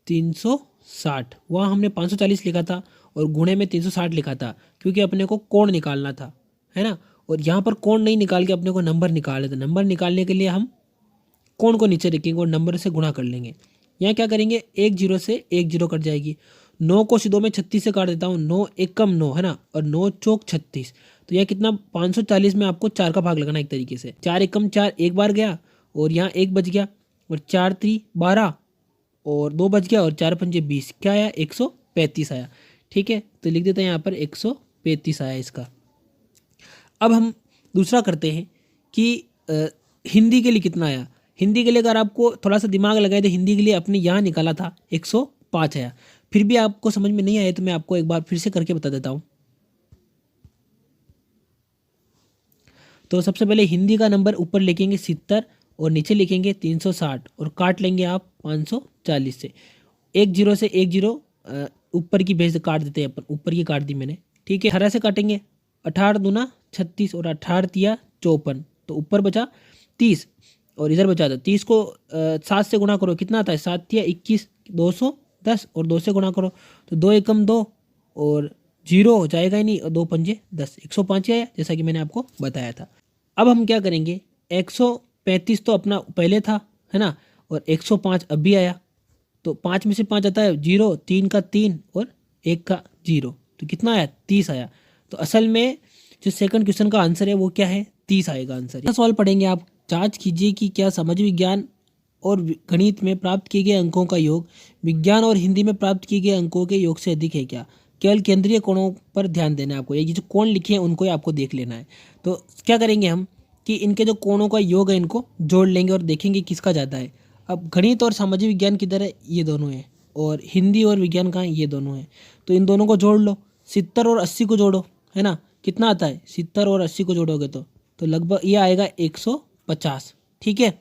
360। वहाँ हमने 540 लिखा था, और गुणे में 360 लिखा था, क्योंकि अपने को कोण निकालना था, है ना। और यहाँ पर कोण नहीं निकाल के अपने को नंबर निकाल लेते। नंबर निकालने के लिए हम कोण को नीचे रखेंगे और नंबर से गुणा कर लेंगे। यहाँ क्या करेंगे, 1 0 से 1 0 कट जाएगी। 9 को सीधों में 36 से काट देता हूँ, 9 एकम 9 है ना, और 9 चौक 36। तो यह कितना 540 में आपको 4 का भाग लगाना एक तरीके से। 4 एकम 4 एक बार गया और यहाँ 1 बच गया और 4 3 12 और 2 बच गया और 4 पंजे 20। क्या आया, 135 आया। ठीक है, तो लिख देते हैं यहाँ पर 135 आया इसका। अब हम दूसरा करते हैं कि हिंदी के लिए कितना आया। हिंदी के लिए अगर आपको थोड़ा सा दिमाग लगाए तो हिंदी के लिए अपने यहाँ निकाला था 105 आया। फिर भी आपको समझ में नहीं आया तो मैं आपको एक बार फिर से करके बता देता हूँ। तो सबसे पहले हिंदी का नंबर ऊपर लिखेंगे 70 और नीचे लिखेंगे 360 और काट लेंगे आप 540 से। 1 0 से 1 0 ऊपर की भेज काट देते हैं अपन, ऊपर की काट दी मैंने। ठीक है, 18 से काटेंगे, 18 दूना 36 और 18 तिया 54, तो ऊपर बचा 30 और इधर बचा था 30 को 7 से गुणा करो, कितना आता है, 7 तिया 21, 210 और 2 से गुणा करो तो 2 एकम 2 और 0 हो जाएगा ही नहीं, और 2 पंजे 10, 105 आया जैसा कि मैंने आपको बताया था। अब हम क्या करेंगे, 135 तो अपना पहले था है ना, और 105 अभी आया, तो 5 में से 5 आता है 0, 3 का 3 और 1 का 0, तो कितना आया, 30 आया। तो असल में जो सेकंड क्वेश्चन का आंसर है वो क्या है, 30 आएगा आंसर। सवाल पढ़ेंगे आप, जांच कीजिए कि क्या समाज विज्ञान और गणित में प्राप्त किए गए अंकों का योग विज्ञान और हिंदी में प्राप्त किए गए अंकों के योग से अधिक है क्या। केवल केंद्रीय कोणों पर ध्यान देना है आपको, ये जो कोण लिखे हैं उनको ही आपको देख लेना है। तो क्या करेंगे हम कि इनके जो कोणों का योग है इनको जोड़ लेंगे और देखेंगे किसका ज़्यादा है। अब गणित और सामाजिक विज्ञान किधर है, ये दोनों है, और हिंदी और विज्ञान कहाँ है, ये दोनों है। तो इन दोनों को जोड़ लो, 70 और 80 को जोड़ो है ना, कितना आता है, 70 और 80 को जोड़ोगे तो लगभग ये आएगा 150। ठीक है,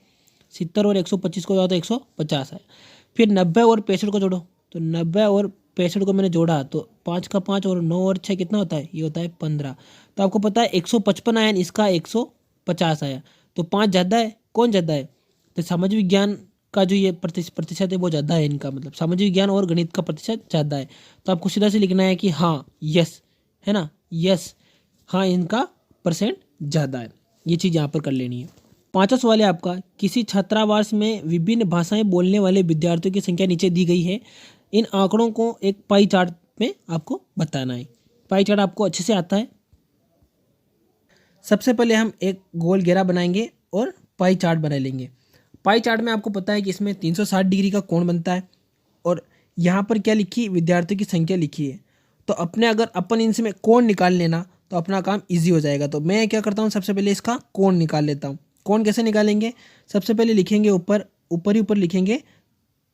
70 और 125 को जोड़ा तो 150 है। फिर 90 और 65 को जोड़ो, तो 90 और 65 को मैंने जोड़ा तो 5 का 5 और 9 और 6 कितना होता है, ये होता है 15। तो आपको पता है 155 आया, इसका 150 आया, तो 5 ज़्यादा है, कौन ज़्यादा है, तो सामाजिक विज्ञान का जो ये प्रतिशत है वो ज़्यादा है इनका, मतलब सामाजिक विज्ञान और गणित का प्रतिशत ज़्यादा है। तो आपको सीधा से लिखना है कि हाँ यस है ना, यस हाँ इनका परसेंट ज़्यादा है, ये चीज़ यहाँ पर कर लेनी है। 5वां सवाल है आपका, किसी छात्रावास में विभिन्न भाषाएं बोलने वाले विद्यार्थियों की संख्या नीचे दी गई है, इन आंकड़ों को एक पाई चार्ट में आपको बताना है। पाई चार्ट आपको अच्छे से आता है। सबसे पहले हम एक गोल घेरा बनाएंगे और पाई चार्ट बना लेंगे। पाई चार्ट में आपको पता है कि इसमें 360 डिग्री का कोण बनता है और यहाँ पर क्या लिखी, विद्यार्थियों की संख्या लिखी है। तो अपने अगर अपन इनसे में कोण निकाल लेना तो अपना काम इजी हो जाएगा। तो मैं क्या करता हूँ, सबसे पहले इसका कोण निकाल लेता हूँ। कोण कैसे निकालेंगे, सबसे पहले लिखेंगे ऊपर ही ऊपर लिखेंगे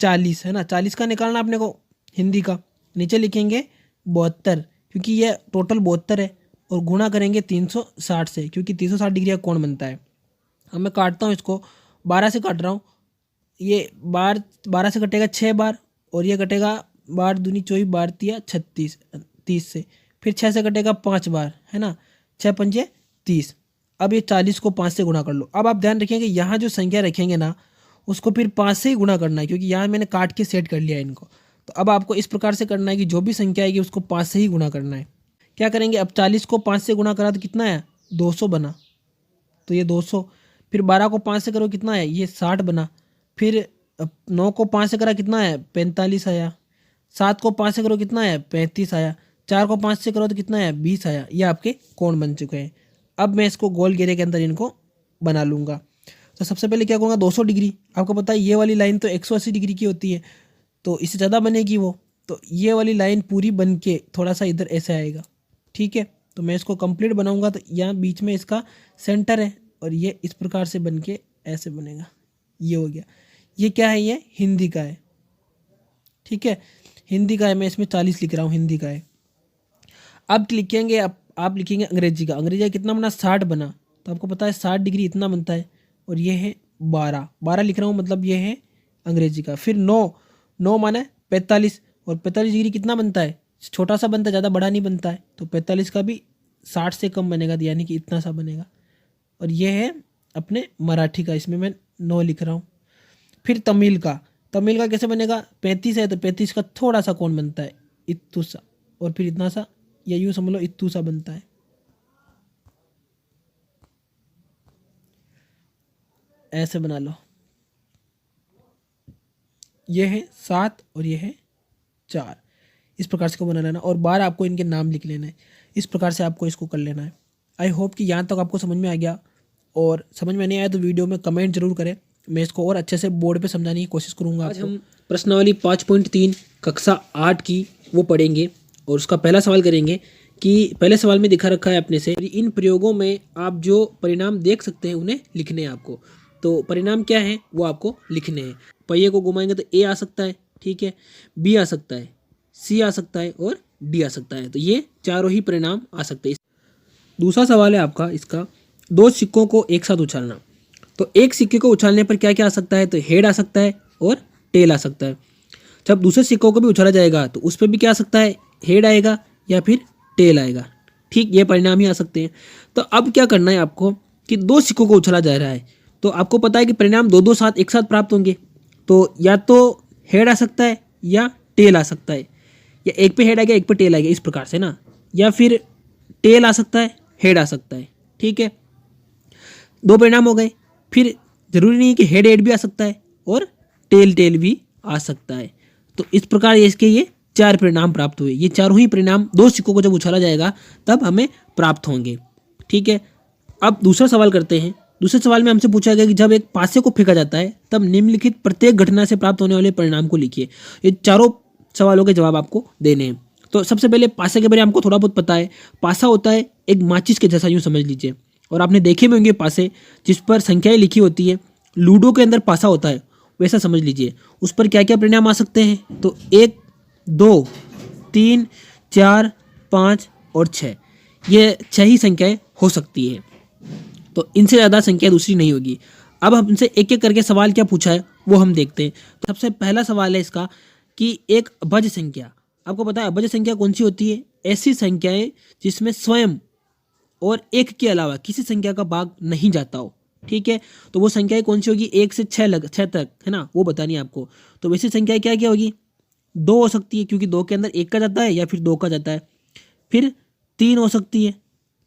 40 है ना, 40 का निकालना अपने को हिंदी का। नीचे लिखेंगे 72 क्योंकि ये टोटल 72 है, और गुणा करेंगे 360 से क्योंकि 360 डिग्री का कोण बनता है। अब मैं काटता हूँ इसको, 12 से काट रहा हूँ, ये 12 से कटेगा 6 बार और ये कटेगा 12 दूनी 24, 12 तिया 36, 30 से, फिर 6 से कटेगा 5 बार है ना, 6 पंजे 30। अब ये 40 को 5 से गुणा कर लो। अब आप ध्यान रखेंगे यहाँ जो संख्या रखेंगे ना उसको फिर 5 से ही गुणा करना है, क्योंकि यहाँ मैंने काट के सेट कर लिया है इनको। तो अब आपको इस प्रकार से करना है कि जो भी संख्या आएगी उसको 5 से ही गुणा करना है। क्या करेंगे, अब 40 को 5 से गुणा करा तो कितना है, 200 बना, तो ये 200। फिर 12 को 5 से करो कितना है, ये 60 बना। फिर 9 को 5 से करा कितना है, 45 आया। 7 को 5 से करो कितना है, 35 आया। 4 को 5 से करो तो कितना है, 20 आया। ये आपके कोण बन चुके हैं। अब मैं इसको गोल घेरे के अंदर इनको बना लूँगा। तो सबसे पहले क्या करूँगा, 200 डिग्री, आपको पता है ये वाली लाइन तो 180 डिग्री की होती है, तो इससे ज़्यादा बनेगी वो। तो ये वाली लाइन पूरी बन के थोड़ा सा इधर ऐसे आएगा। ठीक है, तो मैं इसको कंप्लीट बनाऊंगा तो यहाँ बीच में इसका सेंटर है और ये इस प्रकार से बन के ऐसे बनेगा। ये हो गया, ये क्या है, ये हिंदी का है। ठीक है, हिंदी का है, मैं इसमें 40 लिख रहा हूँ, हिंदी का है। अब लिखेंगे, आप लिखेंगे अंग्रेजी का। अंग्रेजी का कितना बना, 60 बना, तो आपको पता है 60 डिग्री इतना बनता है, और ये है 12 लिख रहा हूँ, मतलब ये है अंग्रेजी का। फिर 9 माने 45, और 45 डिग्री कितना बनता है, छोटा सा बनता है, ज़्यादा बड़ा नहीं बनता है। तो 45 का भी 60 से कम बनेगा, यानी कि इतना सा बनेगा। और ये है अपने मराठी का, इसमें मैं 9 लिख रहा हूँ। फिर तमिल का कैसे बनेगा, 35 है तो 35 का थोड़ा सा कोण बनता है, इतू सा, और फिर इतना सा, या यूँ समझ लो इतू सा बनता है। ऐसे बना लो, ये है 7 और ये है 4, इस प्रकार से इसको बना लेना और बाहर आपको इनके नाम लिख लेना है। इस प्रकार से आपको इसको कर लेना है। आई होप कि यहाँ तक आपको समझ में आ गया, और समझ में नहीं आया तो वीडियो में कमेंट जरूर करें, मैं इसको और अच्छे से बोर्ड पे समझाने की कोशिश करूँगा। आज हम प्रश्नावली 5.3 कक्षा 8 की वो पढ़ेंगे और उसका पहला सवाल करेंगे कि पहले सवाल में दिखा रखा है अपने से, इन प्रयोगों में आप जो परिणाम देख सकते हैं उन्हें लिखने हैं आपको। तो परिणाम क्या है वो आपको लिखने हैं। पहिए को घुमाएंगे तो ए आ सकता है, ठीक है, बी आ सकता है, सी आ सकता है और डी आ सकता है। तो ये चारों ही परिणाम आ सकते हैं। दूसरा सवाल है आपका इसका, 2 सिक्कों को एक साथ उछालना। तो एक सिक्के को उछालने पर क्या क्या आ सकता है, तो हेड आ सकता है और टेल आ सकता है। जब दूसरे सिक्कों को भी उछाला जाएगा तो उस पर भी क्या आ सकता है, हेड आएगा या फिर टेल आएगा, ठीक, ये परिणाम ही आ सकते हैं। तो अब क्या करना है आपको कि 2 सिक्कों को उछाला जा रहा है, तो आपको पता है कि परिणाम दो साथ एक साथ प्राप्त होंगे। तो या तो हेड आ सकता है या टेल आ सकता है, या एक पे हेड आ गया एक पे टेल आ गया, इस प्रकार से ना, या फिर टेल आ सकता है हेड आ सकता है, ठीक है। 2 परिणाम हो गए। फिर जरूरी नहीं है कि हेड भी आ सकता है और टेल भी आ सकता है। तो इस प्रकार इसके ये 4 परिणाम प्राप्त हुए। ये चारों ही परिणाम 2 सिक्कों को जब उछाला जाएगा तब हमें प्राप्त होंगे, ठीक है। अब दूसरा सवाल करते हैं। दूसरे सवाल में हमसे पूछा गया कि जब एक पासे को फेंका जाता है तब निम्नलिखित प्रत्येक घटना से प्राप्त होने वाले परिणाम को लिखिए। ये चारों सवालों के जवाब आपको देने हैं। तो सबसे पहले पासे के बारे में हमको थोड़ा बहुत पता है। पासा होता है एक माचिस के जैसा, यूँ समझ लीजिए, और आपने देखे भी होंगे पासे जिस पर संख्याएं लिखी होती है। लूडो के अंदर पासा होता है, वैसा समझ लीजिए। उस पर क्या क्या परिणाम आ सकते हैं, तो 1, 2, 3, 4, 5 और 6, ये 6 ही संख्याएं हो सकती है। तो इनसे ज़्यादा संख्या दूसरी नहीं होगी। अब हमसे एक एक करके सवाल क्या पूछा है वो हम देखते हैं। तो सबसे पहला सवाल है इसका कि एक अभज्य संख्या, आपको पता है अभज्य संख्या कौन सी होती है, ऐसी संख्याएं जिसमें स्वयं और 1 के अलावा किसी संख्या का भाग नहीं जाता हो, ठीक है। तो वो संख्याएं कौन सी होगी, 1 से 6 तक, है ना, वो बतानी है आपको। तो वैसी संख्याएं क्या क्या होगी, 2 हो सकती है क्योंकि 2 के अंदर 1 का जाता है या फिर 2 का जाता है। फिर 3 हो सकती है,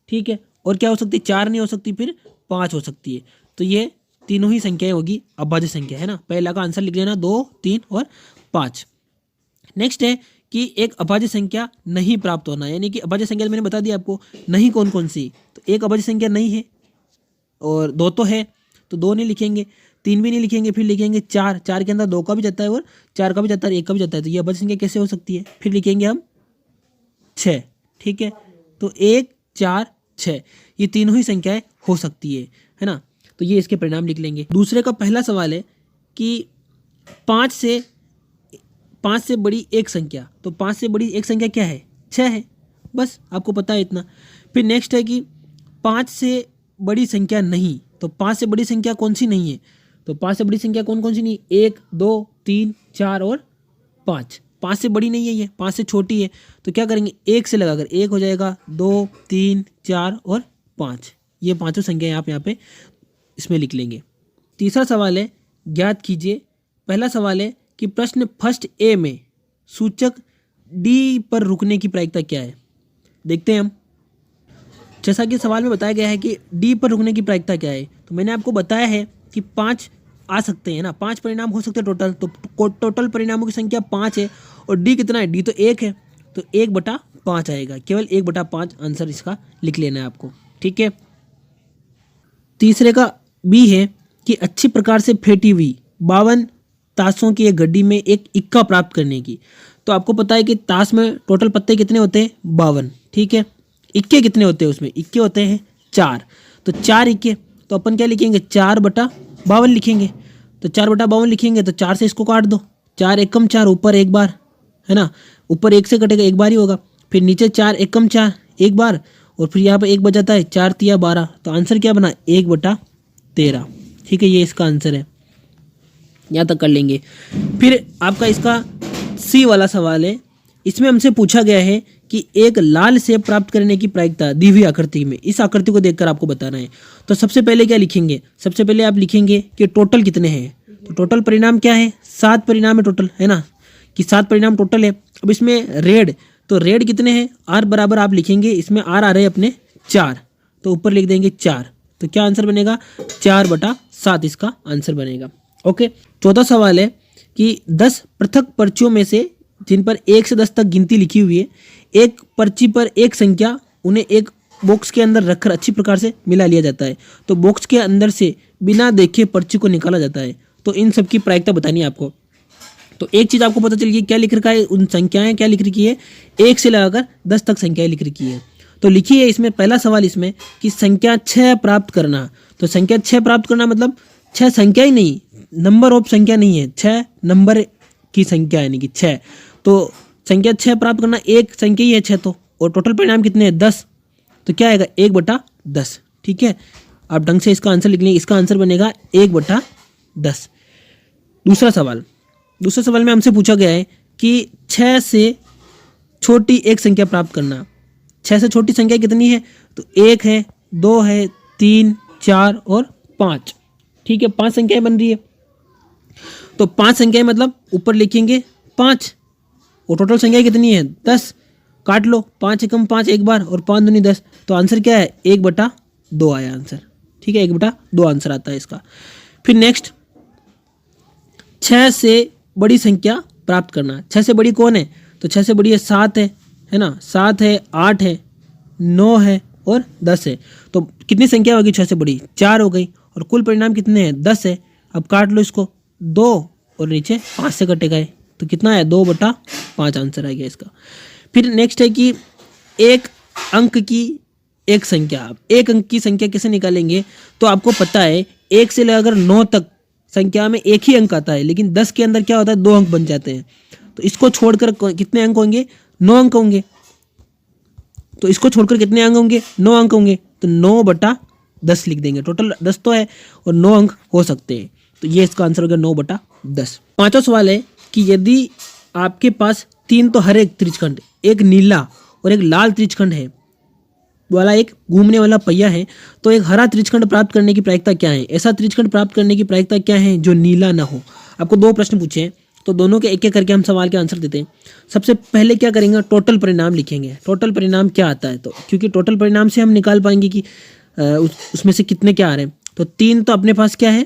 ठीक है, और क्या हो सकती है, 4 नहीं हो सकती, फिर 5 हो सकती है। तो ये तीनों ही संख्याएं होगी अभाज्य संख्या, है ना। पहला का आंसर लिख लेना, 2, 3 और 5। नेक्स्ट है कि एक अभाज्य संख्या नहीं प्राप्त होना, यानी कि अभाज्य संख्या मैंने बता दिया आपको नहीं कौन कौन सी। तो एक अभाज्य संख्या नहीं है और 2 तो है, तो 2 नहीं लिखेंगे, 3 भी नहीं लिखेंगे, फिर लिखेंगे 4। 4 के अंदर 2 का भी जाता है और 4 का भी जाता है, 1 का भी जाता है। तो ये अभाज्य संख्या कैसे हो सकती है, फिर लिखेंगे हम 6, ठीक है। तो 1, 4, 6 ये तीनों ही संख्याएं हो सकती है ना। तो ये इसके परिणाम लिख लेंगे। दूसरे का पहला सवाल है कि 5 से बड़ी एक संख्या, तो 5 से बड़ी एक संख्या क्या है, 6 है, बस आपको पता है इतना। फिर नेक्स्ट है कि 5 से बड़ी संख्या नहीं, तो 5 से बड़ी संख्या कौन सी नहीं है, तो 5 से बड़ी संख्या कौन कौन सी नहीं, 1, 2, 3, 4 और 5। 5 से बड़ी नहीं है ये, 5 से छोटी है। तो क्या करेंगे, 1 से लगाकर 1 हो जाएगा, 2, 3, 4 और 5, ये पांचों संख्या आप यहाँ पे इसमें लिख लेंगे। तीसरा सवाल है, ज्ञात कीजिए। पहला सवाल है कि प्रश्न फर्स्ट ए में सूचक डी पर रुकने की प्रायिकता क्या है, देखते हैं हम। जैसा कि सवाल में बताया गया है कि डी पर रुकने की प्रायिकता क्या है, तो मैंने आपको बताया है कि 5 आ सकते हैं ना, 5 परिणाम हो सकते हैं टोटल। तो टोटल परिणामों की संख्या 5 है और डी कितना है, डी तो 1 है, तो 1/5 आएगा। केवल 1/5 आंसर इसका लिख लेना है आपको, ठीक है। तीसरे का बी है कि अच्छी प्रकार से फेंटी हुई 52 ताशों की एक गड्डी में एक इक्का प्राप्त करने की। तो आपको पता है कि ताश में टोटल पत्ते कितने होते हैं, 52, ठीक है। इक्के कितने होते हैं, उसमें इक्के होते हैं 4, तो 4 इक्के। तो अपन क्या लिखेंगे, 4/52 लिखेंगे। तो 4/52 लिखेंगे तो 4 से इसको काट दो, 4 एकम 4, ऊपर एक बार, है ना, ऊपर 1 से कटेगा, एक बार ही होगा। फिर नीचे 4 एकम 4 एक बार, और फिर यहाँ पर 1 बच जाता है, 4 तिया 12। तो आंसर क्या बना, 1/13, ठीक है, ये इसका आंसर है। यहाँ तक कर लेंगे। फिर आपका इसका सी वाला सवाल है, इसमें हमसे पूछा गया है कि एक लाल सेब प्राप्त करने की प्रायिकता दी हुई आकृति में, इस आकृति को देखकर आपको बताना है। तो सबसे पहले क्या लिखेंगे, सबसे पहले आप लिखेंगे कि टोटल कितने हैं। तो टोटल परिणाम क्या है, 7 परिणाम है टोटल, है ना, कि 7 परिणाम टोटल है। अब इसमें रेड, तो रेड कितने हैं, आर बराबर आप लिखेंगे, इसमें आर आ रहे हैं अपने 4, तो ऊपर लिख देंगे 4। तो क्या आंसर बनेगा, 4/7, 7 इसका आंसर बनेगा। ओके, चौथा सवाल है कि 10 पृथक पर्चियों में से जिन पर 1 से 10 तक गिनती लिखी हुई है, एक पर्ची पर एक संख्या, उन्हें एक बॉक्स के अंदर रखकर अच्छी प्रकार से मिला लिया जाता है। तो बॉक्स के अंदर से बिना देखे पर्ची को निकाला जाता है। तो इन सब की प्रायिकता बतानी है आपको। तो एक चीज़ आपको पता चल गई, क्या लिख रखा है, उन संख्याएं क्या लिख रखी है, 1 से लगाकर 10 तक संख्याएं लिख रखी है। तो लिखिए इसमें पहला सवाल इसमें कि संख्या 6 प्राप्त करना। तो संख्या 6 प्राप्त करना मतलब 6 संख्या ही नहीं, नंबर ऑफ संख्या नहीं है, 6 नंबर की संख्या यानी कि 6। तो संख्या 6 प्राप्त करना, एक संख्या ही है 6 तो, और टोटल परिणाम कितने हैं 10। तो क्या आएगा 1/10। ठीक है, आप ढंग से इसका आंसर लिख लेंगे। इसका आंसर बनेगा 1/10। दूसरा सवाल में हमसे पूछा गया है कि 6 से छोटी एक संख्या प्राप्त करना। 6 से छोटी संख्या कितनी है, तो 1 है, 2 है, 3, 4 और 5। ठीक है, 5 संख्याएं बन रही है। तो 5 संख्याएं मतलब ऊपर लिखेंगे 5, और टोटल संख्या कितनी है 10। काट लो, 5 एकम 5 एक बार और 5 दूनी 10। तो आंसर क्या है 1/2 आया आंसर। ठीक है, 1/2 आंसर आता है इसका। फिर नेक्स्ट, 6 से बड़ी संख्या प्राप्त करना। 6 से बड़ी कौन है, तो 6 से बड़ी है 7 है ना, 7 है, 8 है, 9 है और 10 है। तो कितनी संख्या होगी 6 से बड़ी, 4 हो गई, और कुल परिणाम कितने हैं 10 है। अब काट लो इसको, 2 और नीचे 5 से कटे गए, तो कितना है 2/5 आंसर आ गया इसका। फिर नेक्स्ट है कि एक अंक की एक संख्या। अब एक अंक की संख्या कैसे निकालेंगे, तो आपको पता है 1 से लेकर 9 तक संख्या में एक ही अंक आता है, लेकिन 10 के अंदर क्या होता है 2 अंक बन जाते हैं। तो इसको छोड़कर कितने अंक होंगे, 9 अंक होंगे। तो इसको छोड़कर कितने अंक होंगे, 9 अंक होंगे। तो 9/10 लिख देंगे। टोटल 10 तो है और 9 अंक हो सकते हैं, तो ये इसका आंसर हो गया 9/10। पांचवा सवाल है कि यदि आपके पास 3 तो हरे त्रिज्यखंड, एक नीला और एक लाल त्रिज्यखंड है वाला एक घूमने वाला पहिया है, तो एक हरा त्रिज्यखंड प्राप्त करने की प्रायिकता क्या है। ऐसा त्रिज्यखंड प्राप्त करने की प्रायिकता क्या है जो नीला ना हो। आपको 2 प्रश्न पूछे हैं, तो दोनों के एक एक करके हम सवाल के आंसर देते हैं। सबसे पहले क्या करेंगे, टोटल परिणाम लिखेंगे। टोटल परिणाम क्या आता है, तो क्योंकि टोटल परिणाम से हम निकाल पाएंगे कि उसमें से कितने क्या आ रहे हैं। तो 3 तो अपने पास क्या है,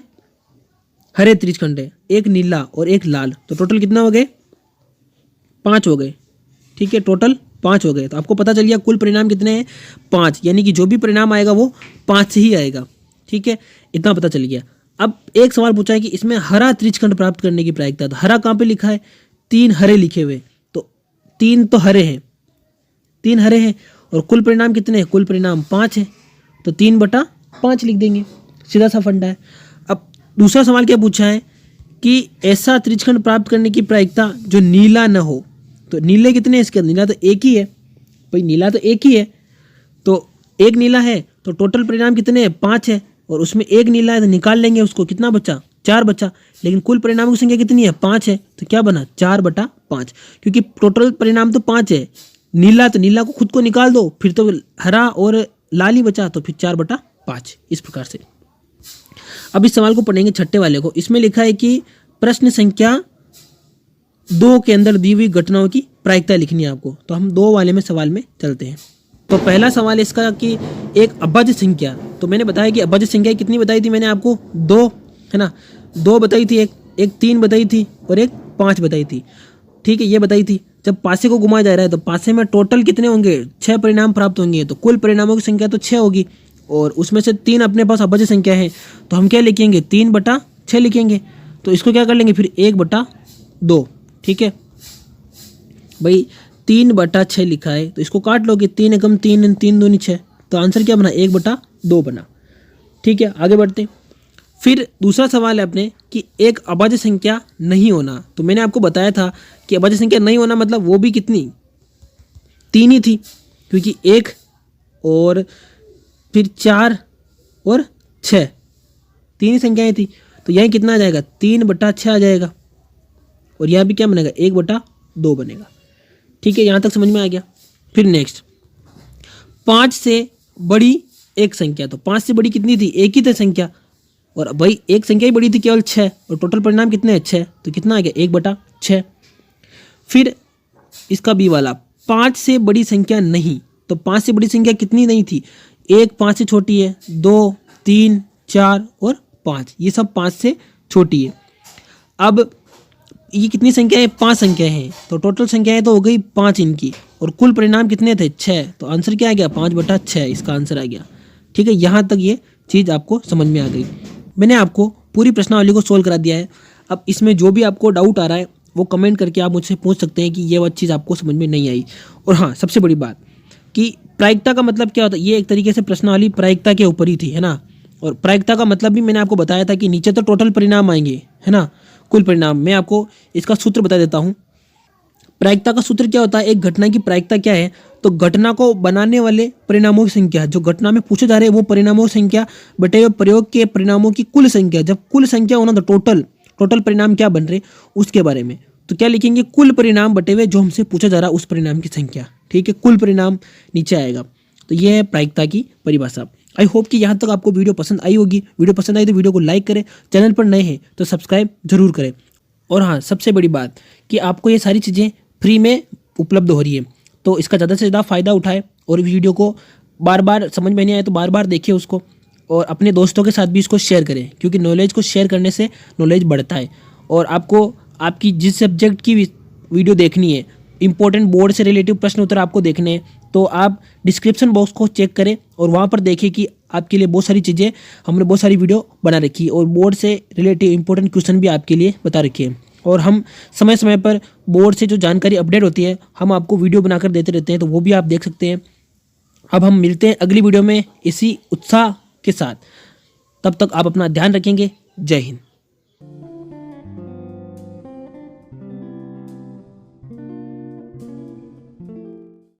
हरे त्रिज्यखंड है, एक नीला और एक लाल, तो टोटल कितना हो गए 5 हो गए। ठीक है, टोटल 5 हो गए। तो आपको पता चल गया कुल परिणाम कितने हैं 5, यानी कि जो भी परिणाम आएगा वो 5 से ही आएगा। ठीक है, इतना पता चल गया। अब एक सवाल पूछा है कि इसमें हरा त्रिज्यखंड प्राप्त करने की प्रायिकता। तो हरा कहाँ पे लिखा है, 3 हरे लिखे हुए, तो 3 तो हरे हैं, 3 हरे हैं, और कुल परिणाम कितने हैं, कुल परिणाम 5 है, तो 3/5 लिख देंगे। सीधा सा फंडा है। अब दूसरा सवाल क्या पूछा है कि ऐसा त्रिज्यखंड प्राप्त करने की प्रायिकता जो नीला न हो। तो नीले कितने हैं इसके अंदर, नीला तो एक ही है भाई, नीला तो एक ही है, तो एक नीला है, तो टोटल परिणाम कितने हैं 5 है, और उसमें एक नीला है तो निकाल लेंगे उसको, कितना बचा 4 बचा। लेकिन कुल परिणामों की संख्या कितनी है 5 है, तो क्या बना 4/5, क्योंकि टोटल परिणाम तो 5 है। नीला तो नीला को खुद को निकाल दो, फिर तो हरा और लाल ही बचा, तो फिर 4/5 इस प्रकार से। अब इस सवाल को पढ़ेंगे छठे वाले को। इसमें लिखा है कि प्रश्न संख्या 2 के अंदर दी हुई घटनाओं की प्रायिकता लिखनी है आपको। तो हम 2 वाले में सवाल में चलते हैं। तो पहला सवाल इसका कि एक अभाज्य संख्या, तो मैंने बताया कि अभाज्य संख्या कितनी बताई थी मैंने आपको, 2 है ना, 2 बताई थी, एक 3 बताई थी और एक 5 बताई थी। ठीक है, ये बताई थी। जब पासे को घुमाया जा रहा है तो पासे में टोटल कितने होंगे 6 परिणाम प्राप्त होंगे, तो कुल परिणामों की संख्या तो 6 होगी, और उसमें से 3 अपने पास अभाज्य संख्या है, तो हम क्या लिखेंगे 3/6 लिखेंगे। तो इसको क्या कर लेंगे फिर 1/2। ठीक है भाई, 3/6 लिखा है, तो इसको काट लोगे, 3 एकम 3, 3 दूनी 6, तो आंसर क्या बना 1/2 बना। ठीक है, आगे बढ़ते हैं। फिर दूसरा सवाल है अपने कि एक अभाज्य संख्या नहीं होना। तो मैंने आपको बताया था कि अभाज्य संख्या नहीं होना मतलब वो भी कितनी 3 ही थी, क्योंकि 1 और फिर 4 और 6 3 ही संख्याएं थी। तो यहीं कितना आ जाएगा 3/6 आ जाएगा, और यहाँ भी क्या बनेगा 1/2 बनेगा। ठीक है, यहाँ तक समझ में आ गया। फिर नेक्स्ट, 5 से बड़ी एक संख्या। तो 5 से बड़ी कितनी थी, एक ही थी संख्या, और भाई एक संख्या ही बड़ी थी केवल 6, और टोटल परिणाम कितने हैं 6, तो कितना आ गया 1/6। फिर इसका बी वाला, 5 से बड़ी संख्या नहीं। तो 5 से बड़ी संख्या कितनी नहीं थी, 1 5 से छोटी है, 2 3 4 और 5, ये सब 5 से छोटी है। अब ये कितनी संख्या है? 5 संख्या है, तो टोटल संख्या है तो हो गई 5 इनकी, और कुल परिणाम कितने थे? 6, तो आंसर क्या आ गया? 5/6 इसका आंसर आ गया। ठीक है, यहाँ तक ये चीज़ आपको समझ में आ गई। मैंने आपको पूरी प्रश्नावली को सोल्व करा दिया है। अब इसमें जो भी आपको डाउट आ रहा है वो कमेंट करके आप मुझसे पूछ सकते हैं कि ये वो चीज़ आपको समझ में नहीं आई। और हाँ, सबसे बड़ी बात कि प्रायिकता का मतलब क्या होता है, ये एक तरीके से प्रश्नावली प्रायिकता के ऊपर ही थी, है ना। और प्रायिकता का मतलब भी मैंने आपको बताया था कि नीचे तो टोटल परिणाम आएंगे, है ना, कुल परिणाम। मैं आपको इसका सूत्र बता देता हूँ। प्रायिकता का सूत्र क्या होता है? एक घटना की प्रायिकता क्या है? तो घटना को बनाने वाले परिणामों की संख्या, जो घटना में पूछे जा रहे हैं वो परिणामों की संख्या बटे हुए प्रयोग के परिणामों की कुल संख्या। जब कुल संख्या होना तो टोटल परिणाम क्या बन रहे उसके बारे में। तो क्या लिखेंगे? कुल परिणाम बटे हुए जो हमसे पूछा जा रहा है उस परिणाम की संख्या। ठीक है, कुल परिणाम नीचे आएगा। तो यह है प्रायिकता की परिभाषा। आई होप कि यहाँ तक आपको वीडियो पसंद आई होगी। वीडियो पसंद आई तो वीडियो को लाइक करें, चैनल पर नए हैं तो सब्सक्राइब जरूर करें। और हाँ, सबसे बड़ी बात कि आपको ये सारी चीज़ें फ्री में उपलब्ध हो रही है, तो इसका ज़्यादा से ज़्यादा फ़ायदा उठाएं। और वीडियो को बार बार समझ में नहीं आए तो बार बार देखिए उसको, और अपने दोस्तों के साथ भी इसको शेयर करें, क्योंकि नॉलेज को शेयर करने से नॉलेज बढ़ता है। और आपको आपकी जिस सब्जेक्ट की वीडियो देखनी है, इंपॉर्टेंट बोर्ड से रिलेटिव प्रश्न उत्तर आपको देखने हैं, तो आप डिस्क्रिप्शन बॉक्स को चेक करें और वहाँ पर देखें कि आपके लिए बहुत सारी चीज़ें, हमने बहुत सारी वीडियो बना रखी है और बोर्ड से रिलेटिव इंपॉर्टेंट क्वेश्चन भी आपके लिए बता रखे हैं। और हम समय समय पर बोर्ड से जो जानकारी अपडेट होती है हम आपको वीडियो बनाकर देते रहते हैं, तो वो भी आप देख सकते हैं। अब हम मिलते हैं अगली वीडियो में इसी उत्साह के साथ। तब तक आप अपना ध्यान रखेंगे। जय हिंद।